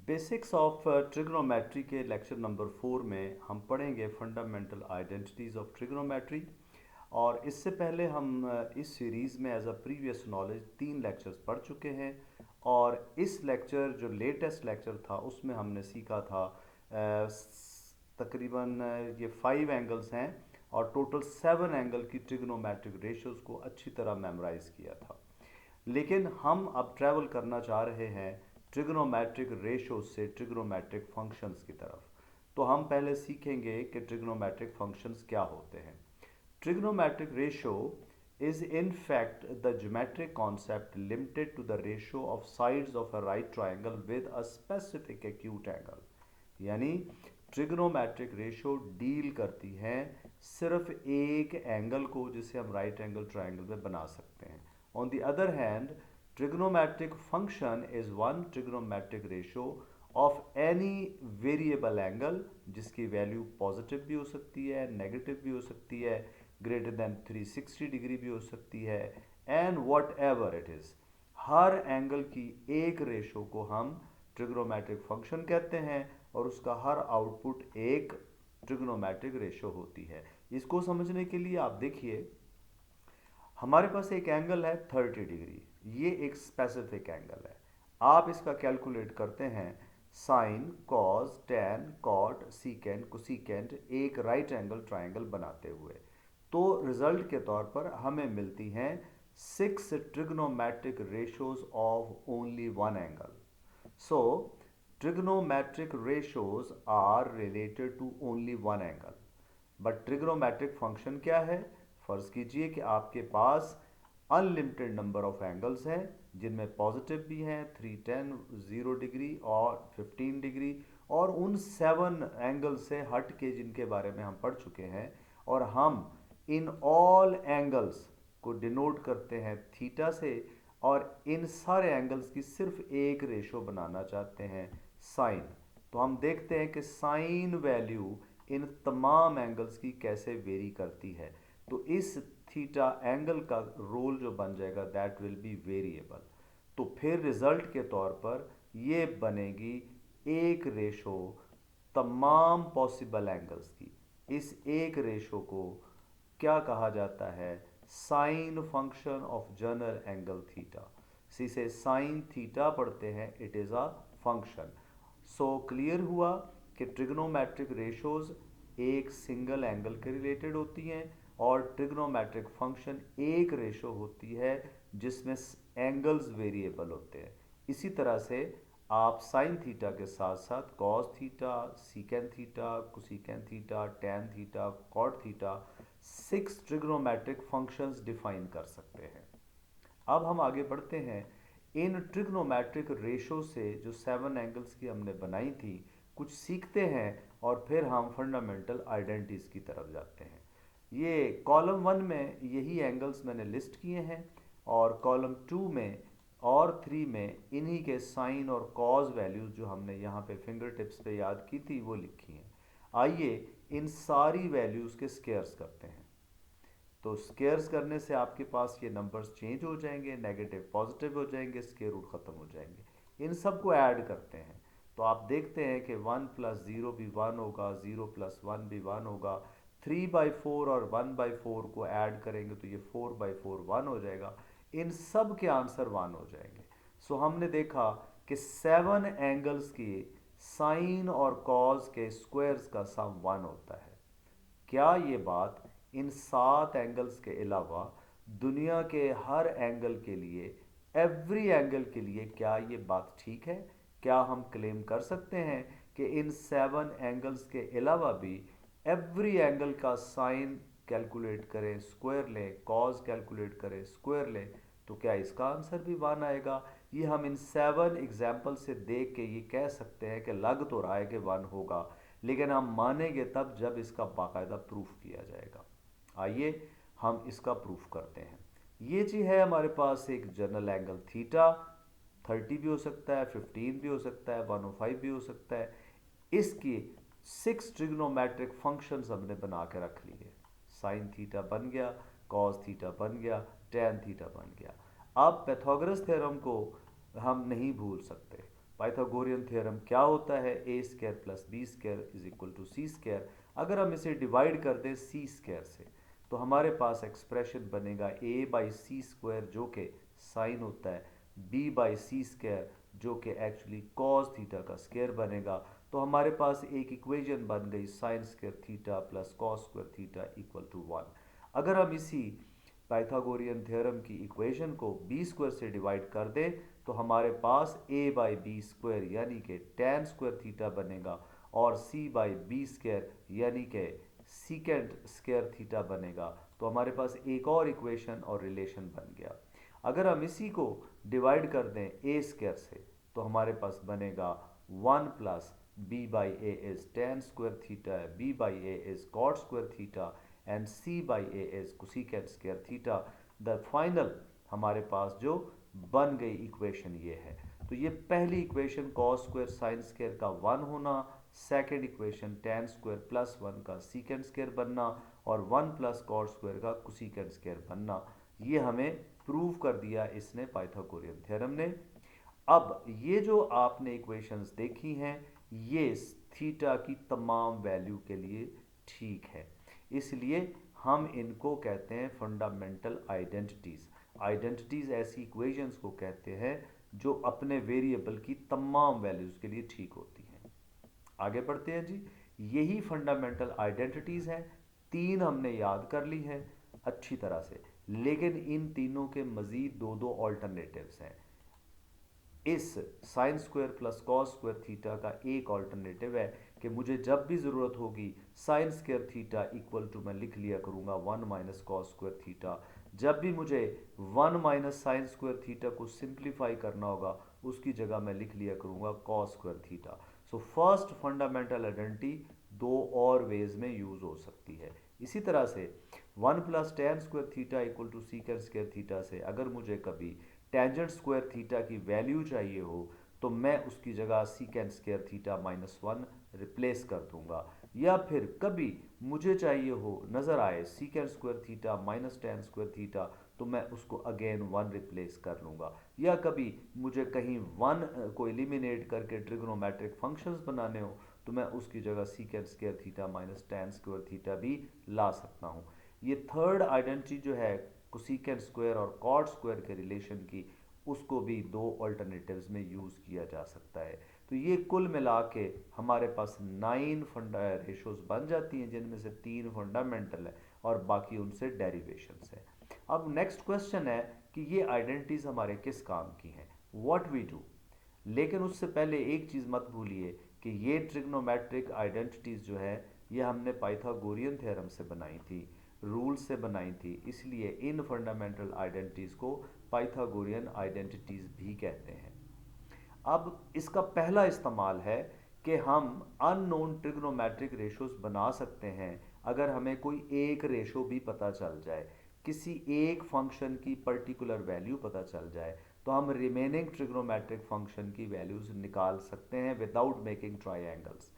Basics of trigonometry के lecture number 4 में हम पढ़ेंगे फंडामेंटल आइडेंटिटीज़ ऑफ ट्रिग्नोमेट्री। और इससे पहले हम इस सीरीज़ में as a previous knowledge 3 lectures पढ़ चुके हैं। और इस लेक्चर जो लेटेस्ट लेक्चर था उसमें हमने सीखा था तकरीबन ये 5 एंगल्स हैं और टोटल 7 एंगल की ट्रिग्नोमेट्रिक रेशियोज़ को अच्छी तरह मेमोराइज़ किया था। लेकिन हम अब ट्रैवल करना चाह रहे हैं ट्रिग्नोमेट्रिक रेशो से ट्रिग्नोमेट्रिक फंक्शंस की तरफ। तो हम पहले सीखेंगे कि ट्रिग्नोमेट्रिक फंक्शंस क्या होते हैं। Trigonometric ratio is in fact the geometric concept limited to the ratio of sides of a right triangle with a specific acute angle। यानी ट्रिग्नोमेट्रिक रेशो डील करती है सिर्फ एक एंगल को जिसे हम राइट एंगल ट्रायंगल में बना सकते हैं। On the other hand trigonometric function is one trigonometric ratio of any variable angle जिसकी वैल्यू पॉजिटिव भी हो सकती है, नेगेटिव भी हो सकती है, ग्रेटर देन 360 डिग्री भी हो सकती है, and what ever it is. Her angle की एक रेशो को हम ट्रिग्नोमेट्रिक फंक्शन कहते हैं और उसका हर आउटपुट एक ट्रिग्नोमेट्रिक रेशो होती है। इसको समझने के लिए आप देखिए, हमारे पास एक एंगल है 30 डिग्री। ये एक स्पेसिफिक एंगल है। आप इसका कैलकुलेट करते हैं sine, cos, tan, cot, secant, cosecant एक राइट एंगल ट्रायंगल बनाते हुए। तो रिजल्ट के तौर पर हमें मिलती हैं 6 trigonometric ratios of only one angle. So, trigonometric ratios are related to only one angle. But trigonometric function क्या है? फर्ज कीजिए कि आपके पास अनलिमिटेड नंबर ऑफ एंगल्स हैं जिनमें पॉजिटिव भी हैं 310, 0 डिग्री और 15 डिग्री, और उन 7 एंगल से हट के जिनके बारे में हम पढ़ चुके हैं। और हम इन ऑल एंगल्स को डिनोट करते हैं थीटा से, और इन सारे एंगल्स की सिर्फ एक रेशो बनाना चाहते हैं साइन। तो हम देखते हैं कि साइन वैल्यू इन तमाम एंगल्स की कैसे वेरी करती है। तो इस थीटा एंगल का रोल जो बन जाएगा दैट विल बी वेरिएबल। तो फिर रिजल्ट के तौर पर ये बनेगी एक रेशो तमाम पॉसिबल एंगल्स की। इस एक रेशो को क्या कहा जाता है? Sine function of general angle theta. इसे साइन थीटा पढ़ते हैं, it is a function. So clear हुआ कि ट्रिग्नोमेट्रिक रेशोज एक सिंगल एंगल के रिलेटेड होती हैं और ट्रिग्नोमेट्रिक फंक्शन एक रेशो होती है जिसमें एंगल्स वेरिएबल होते हैं। इसी तरह से आप साइन थीटा के साथ साथ cos theta, secant theta, cosecant theta, tan theta, cot theta 6 trigonometric functions define कर सकते हैं। अब हम आगे बढ़ते हैं। इन ट्रिग्नोमेट्रिक रेशो से जो 7 एंगल्स की हमने बनाई थी कुछ सीखते हैं और फिर हम फंडामेंटल आइडेंटिटीज़ की तरफ जाते हैं। ये कॉलम 1 में यही एंगल्स मैंने लिस्ट किए हैं और कॉलम 2 में और 3 में इन्हीं के साइन और कॉज वैल्यूज़ जो हमने यहाँ पे फिंगर टिप्स पे याद की थी वो लिखी हैं। आइए इन सारी वैल्यूज़ के स्केयर्स करते हैं। तो स्केयर्स करने से आपके पास ये नंबर्स चेंज हो जाएंगे, नेगेटिव पॉजिटिव हो जाएंगे, स्केयर रूट ख़त्म हो जाएंगे। इन सब को ऐड करते हैं तो आप देखते हैं कि 1 + 0 भी 1 होगा, 0 + 1 भी 1 होगा। 3/4 और 1/4 को ऐड करेंगे तो ये 4/4 1 हो जाएगा। इन सब के आंसर 1 हो जाएंगे। सो हमने देखा कि 7 एंगल्स की साइन और कॉज के स्क्वायर्स का सम 1 होता है। क्या ये बात इन 7 एंगल्स के अलावा दुनिया के हर एंगल के लिए, एवरी एंगल के लिए, क्या ये बात ठीक है? क्या हम क्लेम कर सकते हैं कि इन 7 एंगल्स के अलावा भी एवरी एंगल का साइन कैलकुलेट करें स्क्वायर लें, कॉज कैलकुलेट करें स्क्वायर लें, तो क्या इसका आंसर भी 1 आएगा? ये हम इन 7 एग्जाम्पल से देख के ये कह सकते हैं कि लग तो रहा है कि 1 होगा, लेकिन हम मानेंगे तब जब इसका बाकायदा प्रूफ किया जाएगा। आइए हम इसका प्रूफ करते हैं। ये जी है हमारे पास एक जनरल एंगल थीटा, 30 भी हो सकता है, 15 भी हो सकता है, 105 भी हो सकता है। इसकी 6 ट्रिग्नोमेट्रिक फंक्शंस हमने बना के रख लिए। साइन थीटा बन गया, कॉस थीटा बन गया, टैन थीटा बन गया। अब पैथागोरस थ्योरम को हम नहीं भूल सकते। पाइथागोरियन थ्योरम क्या होता है, A square plus B square is equal to C square. अगर हम इसे डिवाइड कर दें सी स्क्वायर से तो हमारे पास एक्सप्रेशन बनेगा ए बाई सी स्क्वायर जो कि साइन होता है, बी बाई सी स्क्वायर जो कि एक्चुअली कॉस थीटा का स्क्वायर बनेगा। तो हमारे पास एक इक्वेशन बन गई sine square theta plus cos square theta equal to 1। अगर हम इसी पाइथागोरियन थ्योरम की इक्वेशन को बी स्क्वायर से डिवाइड कर दें तो हमारे पास ए बाई बी स्क्वायर यानी कि टेन स्क्वायर थीटा बनेगा और सी बाई बी स्क्वायर यानी कि सीकेंड स्क्वायर थीटा बनेगा। तो हमारे पास एक और इक्वेशन और रिलेशन बन गया। अगर हम इसी को डिवाइड कर दें ए स्क्वायर से तो हमारे पास बनेगा 1 plus B by A is tan square theta, B by A is cot square theta and C by A is cosecant square theta. The final हमारे पास जो बन गई इक्वेशन ये है। तो ये पहली equation cos square sine square का 1 होना, second equation ten square plus 1 का सीकेंड स्क्वायर बनना और 1 प्लस कॉट स्क्वायर का कोसेकेंट स्क्वायर बनना, ये हमें प्रूव कर दिया इसने पाइथागोरियन थ्योरम ने। अब ये जो आपने इक्वेशंस देखी हैं ये थीटा की तमाम वैल्यू के लिए ठीक है, इसलिए हम इनको कहते हैं फंडामेंटल आइडेंटिटीज। आइडेंटिटीज ऐसी इक्वेशंस को कहते हैं जो अपने वेरिएबल की तमाम वैल्यूज के लिए ठीक होती हैं। आगे बढ़ते हैं जी। यही फंडामेंटल आइडेंटिटीज हैं, तीन हमने याद कर ली हैं अच्छी तरह से, लेकिन इन तीनों के मजीद दो दो ऑल्टरनेटिव्स हैं। इस sine square plus cos square theta का एक ऑल्टरनेटिव है कि मुझे जब भी ज़रूरत होगी sine square theta equal to मैं लिख लिया करूँगा 1 माइनस कॉस स्क्वायर थीटा। जब भी मुझे 1 माइनस साइन स्क्वायर थीटा को सिंप्लीफाई करना होगा उसकी जगह मैं लिख लिया करूँगा cos square theta. So first fundamental identity दो और वेज में यूज़ हो सकती है। इसी तरह से 1 plus tan square theta equal to secant square theta से अगर मुझे कभी टेंजेंट स्क्वायर थीटा की वैल्यू चाहिए हो तो मैं उसकी जगह secant square theta minus 1 replace कर दूंगा। या फिर कभी मुझे चाहिए हो नज़र आए सीकेंड square theta minus tan square theta तो मैं उसको अगेन 1 रिप्लेस कर लूँगा। या कभी मुझे कहीं 1 को एलिमिनेट करके ट्रिग्नोमेट्रिक फंक्शंस बनाने हो तो मैं उसकी जगह secant square theta minus tan square theta भी ला सकता हूँ। ये थर्ड आइडेंटिटी जो है कोसेकेंट स्क्वायर और कॉट स्क्वायर के रिलेशन की, उसको भी दो अल्टरनेटिव्स में यूज़ किया जा सकता है। तो ये कुल मिला के हमारे पास 9 रेशोज बन जाती हैं जिनमें से 3 फंडामेंटल है और बाकी उनसे डेरिवेशंस है। अब नेक्स्ट क्वेश्चन है कि ये आइडेंटिटीज हमारे किस काम की हैं, व्हाट वी डू। लेकिन उससे पहले एक चीज़ मत भूलिए कि ये ट्रिग्नोमेट्रिक आइडेंटिटीज़ जो है ये हमने पाइथागोरियन थ्योरम से बनाई थी, रूल से बनाई थी, इसलिए इन फंडामेंटल आइडेंटिटीज़ को पाइथागोरियन आइडेंटिटीज़ भी कहते हैं। अब इसका पहला इस्तेमाल है कि हम अननोन ट्रिग्नोमेट्रिक रेशोज बना सकते हैं अगर हमें कोई एक रेशो भी पता चल जाए, किसी एक फंक्शन की पर्टिकुलर वैल्यू पता चल जाए तो हम रिमेनिंग ट्रिग्नोमेट्रिक फंक्शन की वैल्यूज निकाल सकते हैं विदाउट मेकिंग ट्राइंगल्स।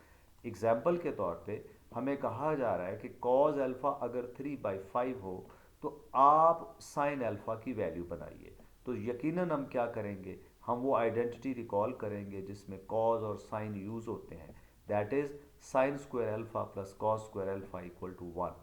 एग्जाम्पल के तौर पे हमें कहा जा रहा है कि कॉज अल्फ़ा अगर 3/5 हो तो आप साइन अल्फ़ा की वैल्यू बनाइए। तो यकीनन हम क्या करेंगे, हम वो आइडेंटिटी रिकॉल करेंगे जिसमें कॉज और साइन यूज़ होते हैं, that is sine square alpha plus cos square alpha equal to 1।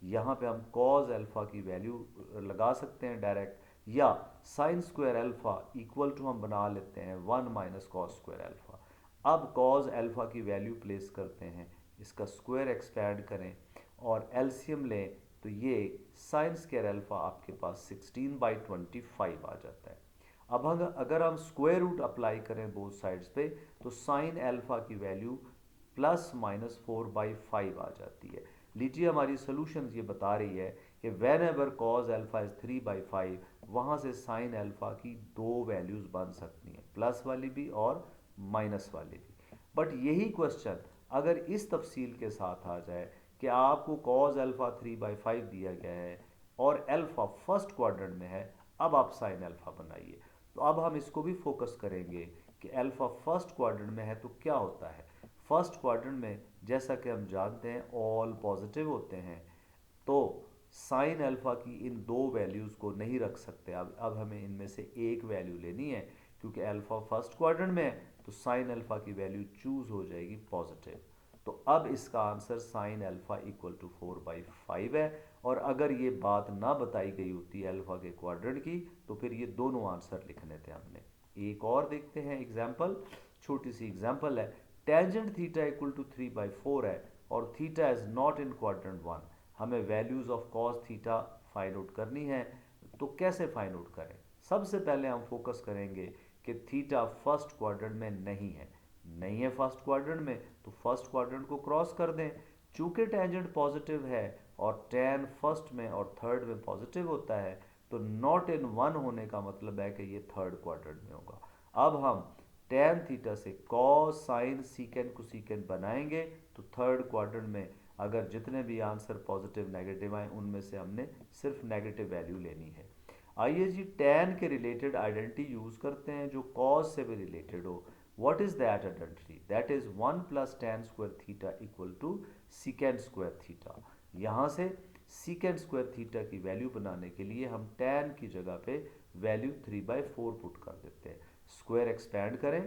यहाँ पे हम कॉज अल्फ़ा की वैल्यू लगा सकते हैं डायरेक्ट, या sine square alpha equal to हम बना लेते हैं 1 माइनस कॉस स्क्वायर अल्फ़ा। अब कॉज अल्फ़ा की वैल्यू प्लेस करते हैं, इसका स्क्वायर एक्सपैंड करें और एलसीएम लें तो ये साइन स्क्वायर अल्फ़ा आपके पास 16/25 आ जाता है। अब अगर हम स्क्वायर रूट अप्लाई करें बोथ साइड्स पे तो साइन अल्फ़ा की वैल्यू प्लस माइनस 4/5 आ जाती है। लीजिए हमारी सोल्यूशन ये बता रही है कि when ever cos alpha is 3/5 वहाँ से साइन अल्फ़ा की दो वैल्यूज़ बन सकती हैं, प्लस वाली भी और माइनस वाली भी। बट यही क्वेश्चन अगर इस तफसील के साथ आ जाए कि आपको कॉज अल्फ़ा 3/5 दिया गया है और अल्फ़ा फर्स्ट क्वाड्रेंट में है, अब आप साइन अल्फ़ा बनाइए। तो अब हम इसको भी फोकस करेंगे कि अल्फ़ा फर्स्ट क्वाड्रेंट में है तो क्या होता है। फर्स्ट क्वाड्रेंट में जैसा कि हम जानते हैं ऑल पॉजिटिव होते हैं, तो साइन अल्फ़ा की इन दो वैल्यूज़ को नहीं रख सकते। अब हमें इनमें से एक वैल्यू लेनी है, क्योंकि अल्फ़ा फर्स्ट क्वाड्रेंट में है तो साइन अल्फा की वैल्यू चूज हो जाएगी पॉजिटिव। तो अब इसका answer sine alpha equal to 4/5 है। और अगर ये बात ना बताई गई होती अल्फा के क्वाड्रेंट की तो फिर ये दोनों आंसर लिखने थे हमने। एक और देखते हैं एग्जाम्पल, छोटी सी एग्जाम्पल है। टेंजेंट थीटा इक्वल टू 3/4 है और theta is not in quadrant 1। हमें values of cos theta find out करनी है। तो कैसे फाइंड आउट करें? सबसे पहले हम फोकस करेंगे कि थीटा फर्स्ट क्वाड्रेंट में नहीं है। नहीं है फर्स्ट क्वाड्रेंट में तो फर्स्ट क्वाड्रेंट को क्रॉस कर दें। चूंकि टेंजेंट पॉजिटिव है और टेन फर्स्ट में और थर्ड में पॉजिटिव होता है तो नॉट इन वन होने का मतलब है कि ये थर्ड क्वाड्रेंट में होगा। अब हम टेन थीटा से कॉस साइन सीकेंड को सीकेंड बनाएंगे तो थर्ड क्वाड्रेंट में अगर जितने भी आंसर पॉजिटिव नेगेटिव आए उनमें से हमने सिर्फ नेगेटिव वैल्यू लेनी है। आइए जी टेन के रिलेटेड आइडेंटिटी यूज करते हैं जो कॉस से भी रिलेटेड हो। What is that identity? That is 1 plus tan square theta equal to secant square theta. यहाँ से सीकेंड स्क्वायर थीटा की वैल्यू बनाने के लिए हम टेन की जगह पे वैल्यू 3/4 पुट कर देते हैं। स्क्वायर एक्सपैंड करें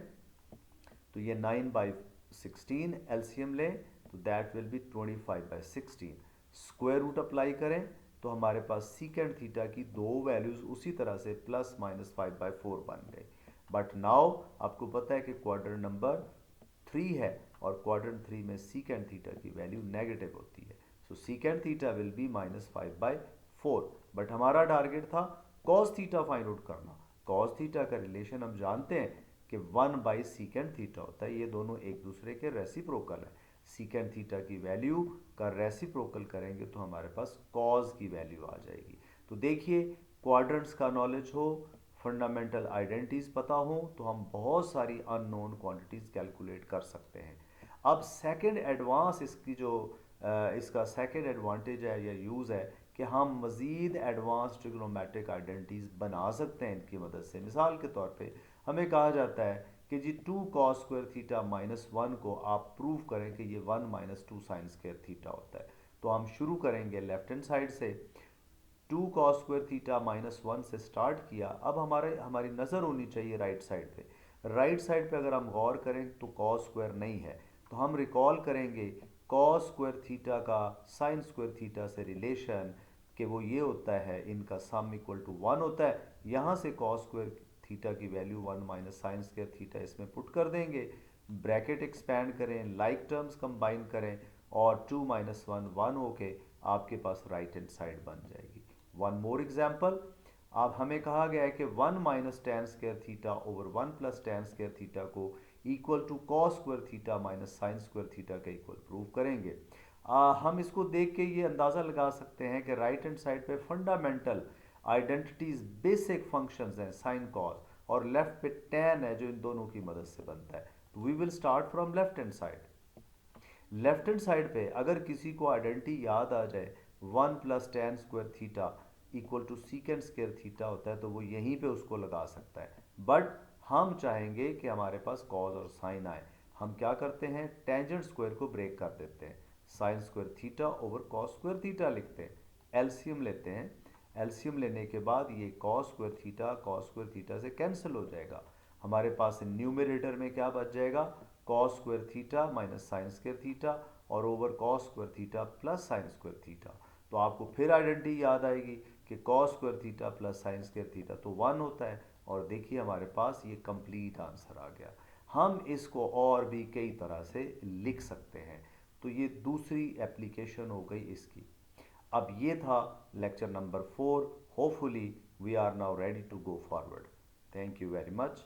तो ये 9/16, एलसीएम लें तो that will be 25/16। Square root apply करें तो हमारे पास सीकेंड थीटा की दो वैल्यूज उसी तरह से प्लस माइनस 5/4 बन गई। बट नाउ आपको पता है कि क्वाड्रेंट नंबर 3 है और क्वाड्रेंट 3 में सीकेंड थीटा की वैल्यू नेगेटिव होती है। So secant theta will be -5/4। But हमारा टारगेट था कॉस थीटा फाइंड आउट करना। कॉस थीटा का रिलेशन हम जानते हैं कि 1/सीकेंड थीटा होता है। ये दोनों एक दूसरे के रेसिप्रोकल है। सीकेंड थीटा की वैल्यू का रेसिप्रोकल करेंगे तो हमारे पास कॉस की वैल्यू आ जाएगी। तो देखिए, क्वाड्रेंट्स का नॉलेज हो, फंडामेंटल आइडेंटिटीज पता हो तो हम बहुत सारी अननोन क्वांटिटीज कैलकुलेट कर सकते हैं। अब सेकंड एडवांस इसकी जो इसका सेकंड एडवांटेज है या यूज़ है कि हम मज़ीद एडवांस ट्रिग्नोमेट्रिक आइडेंटिटीज बना सकते हैं इनकी मदद से। मिसाल के तौर पे हमें कहा जाता है कि जी 2 कॉस स्क्वायर थीटा -1 को आप प्रूव करें कि ये 1 - 2 साइन स्क्वायर थीटा होता है। तो हम शुरू करेंगे लेफ्ट हैंड साइड से। 2 कॉस स्क्वायर थीटा -1 से स्टार्ट किया। अब हमारी नज़र होनी चाहिए राइट साइड पे। राइट साइड पे अगर हम गौर करें तो कॉस स्क्वायर नहीं है तो हम रिकॉल करेंगे कॉस स्क्वायर थीटा का साइन स्क्वायर थीटा से रिलेशन कि वो ये होता है इनका सम इक्वल टू 1 होता है। यहाँ से कॉस स्क्वायर थीटा की value 1 minus sin square theta इसमें पुट कर देंगे। ब्रैकेट एक्सपैंड करें, लाइक टर्म्स कंबाइन करें और 2 - 1 1 होके आपके पास राइट हैंड साइड बन जाएगी। One more example. अब हमें कहा गया है कि 1 minus tan square theta over 1 plus tan square theta को equal to cos square theta minus sin square theta का इक्वल प्रूव करेंगे। हम इसको देख के ये अंदाज़ा लगा सकते हैं कि राइट हैंड साइड पे फंडामेंटल आइडेंटिटीज बेसिक फंक्शंस हैं साइन कॉस, और लेफ्ट पे टेन है जो इन दोनों की मदद से बनता है। तो we will start from left hand side. Left hand side पे अगर किसी को आइडेंटिटी याद आ जाए 1 plus tan square theta equal to secant square theta होता है तो वो यहीं पे उसको लगा सकता है। बट हम चाहेंगे कि हमारे पास कॉस और साइन आए। हम क्या करते हैं, टेंजेंट स्क्वायर को ब्रेक कर देते हैं। Sign square theta over cos square theta लिखते हैं। एलसीएम लेते हैं। एलसीएम लेने के बाद ये कॉस स्क्वायर थीटा से कैंसिल हो जाएगा। हमारे पास न्यूमरेटर में क्या बच जाएगा, cos square theta minus sin square theta और over cos square theta plus sin square theta. तो आपको फिर आइडेंटिटी याद आएगी कि cos square theta plus sin square theta तो 1 होता है। और देखिए हमारे पास ये कंप्लीट आंसर आ गया। हम इसको और भी कई तरह से लिख सकते हैं। तो ये दूसरी एप्लीकेशन हो गई इसकी। अब ये था lecture number 4। Hopefully we are now ready to go forward. Thank you very much.